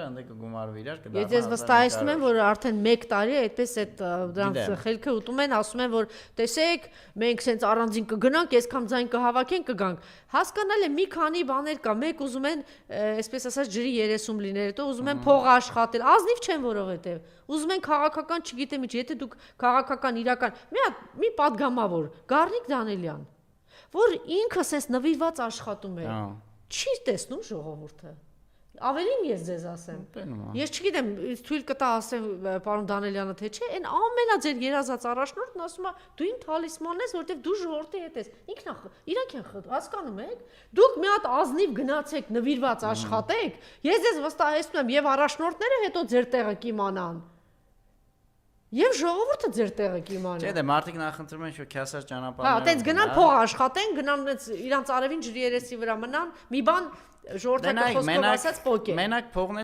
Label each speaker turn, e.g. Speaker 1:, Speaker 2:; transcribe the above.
Speaker 1: ընդ կգումարվի իրար կդառնա։
Speaker 2: Ես վստահեցնում եմ, որ արդեն 1 տարի է այդպես այդ դրանց խելքը ուտում են, ասում են, որ տեսեք, մենք սենց առանձին կգնանք, այսքան ձայն կհավաքենք, կգանք։ Հասկանալ է մի քանի բաներ կա, մեկ ուզում են, այսպես ասած, ջրի 30 լինել, հետո ուզում են փող աշխատել, ազնիվ չեն որովհետև։ Ուզում են քաղաքական, չգիտեմ ինչ, եթե դուք քաղաքական իրական, մի падգամավոր, Գառնիկ Դանելյան, որ ինքը սենց նվիրված աշխատում է։ Չի տեսնում ժողովուրդը։ Ավելին ես ձեզ ասեմ։ Ես չգիտեմ, թույլ կտա ասեմ պարոն Դանելյանը թե չէ, այն ամենաձեր երազած առաջնորդն ասում է դու իմ թալիսմանն ես, որովհետև դու ժողովրդի հետ ես։ Ինքն իրանք են հասկանում եք։ Դուք մի հատ ազնիվ գնացեք նվիրված աշխատեք, ես ձեզ վստահեցնում եմ եւ առաջնորդները հետո ձեր տեղը կիմանան։ Եվ ժողովուրդը ձեր տեղը կիմանա։
Speaker 1: Չէ, դե մարդիկ նախընտրում են շո քյասար ճանապարհներ։
Speaker 2: Հա, այդպես գնան փող աշխատեն, գնան իրանց արևին ջրի երեսի վրա մնան, մի բան ժողովրդական խոսքով ասած պոկե։
Speaker 1: Մենակ փողն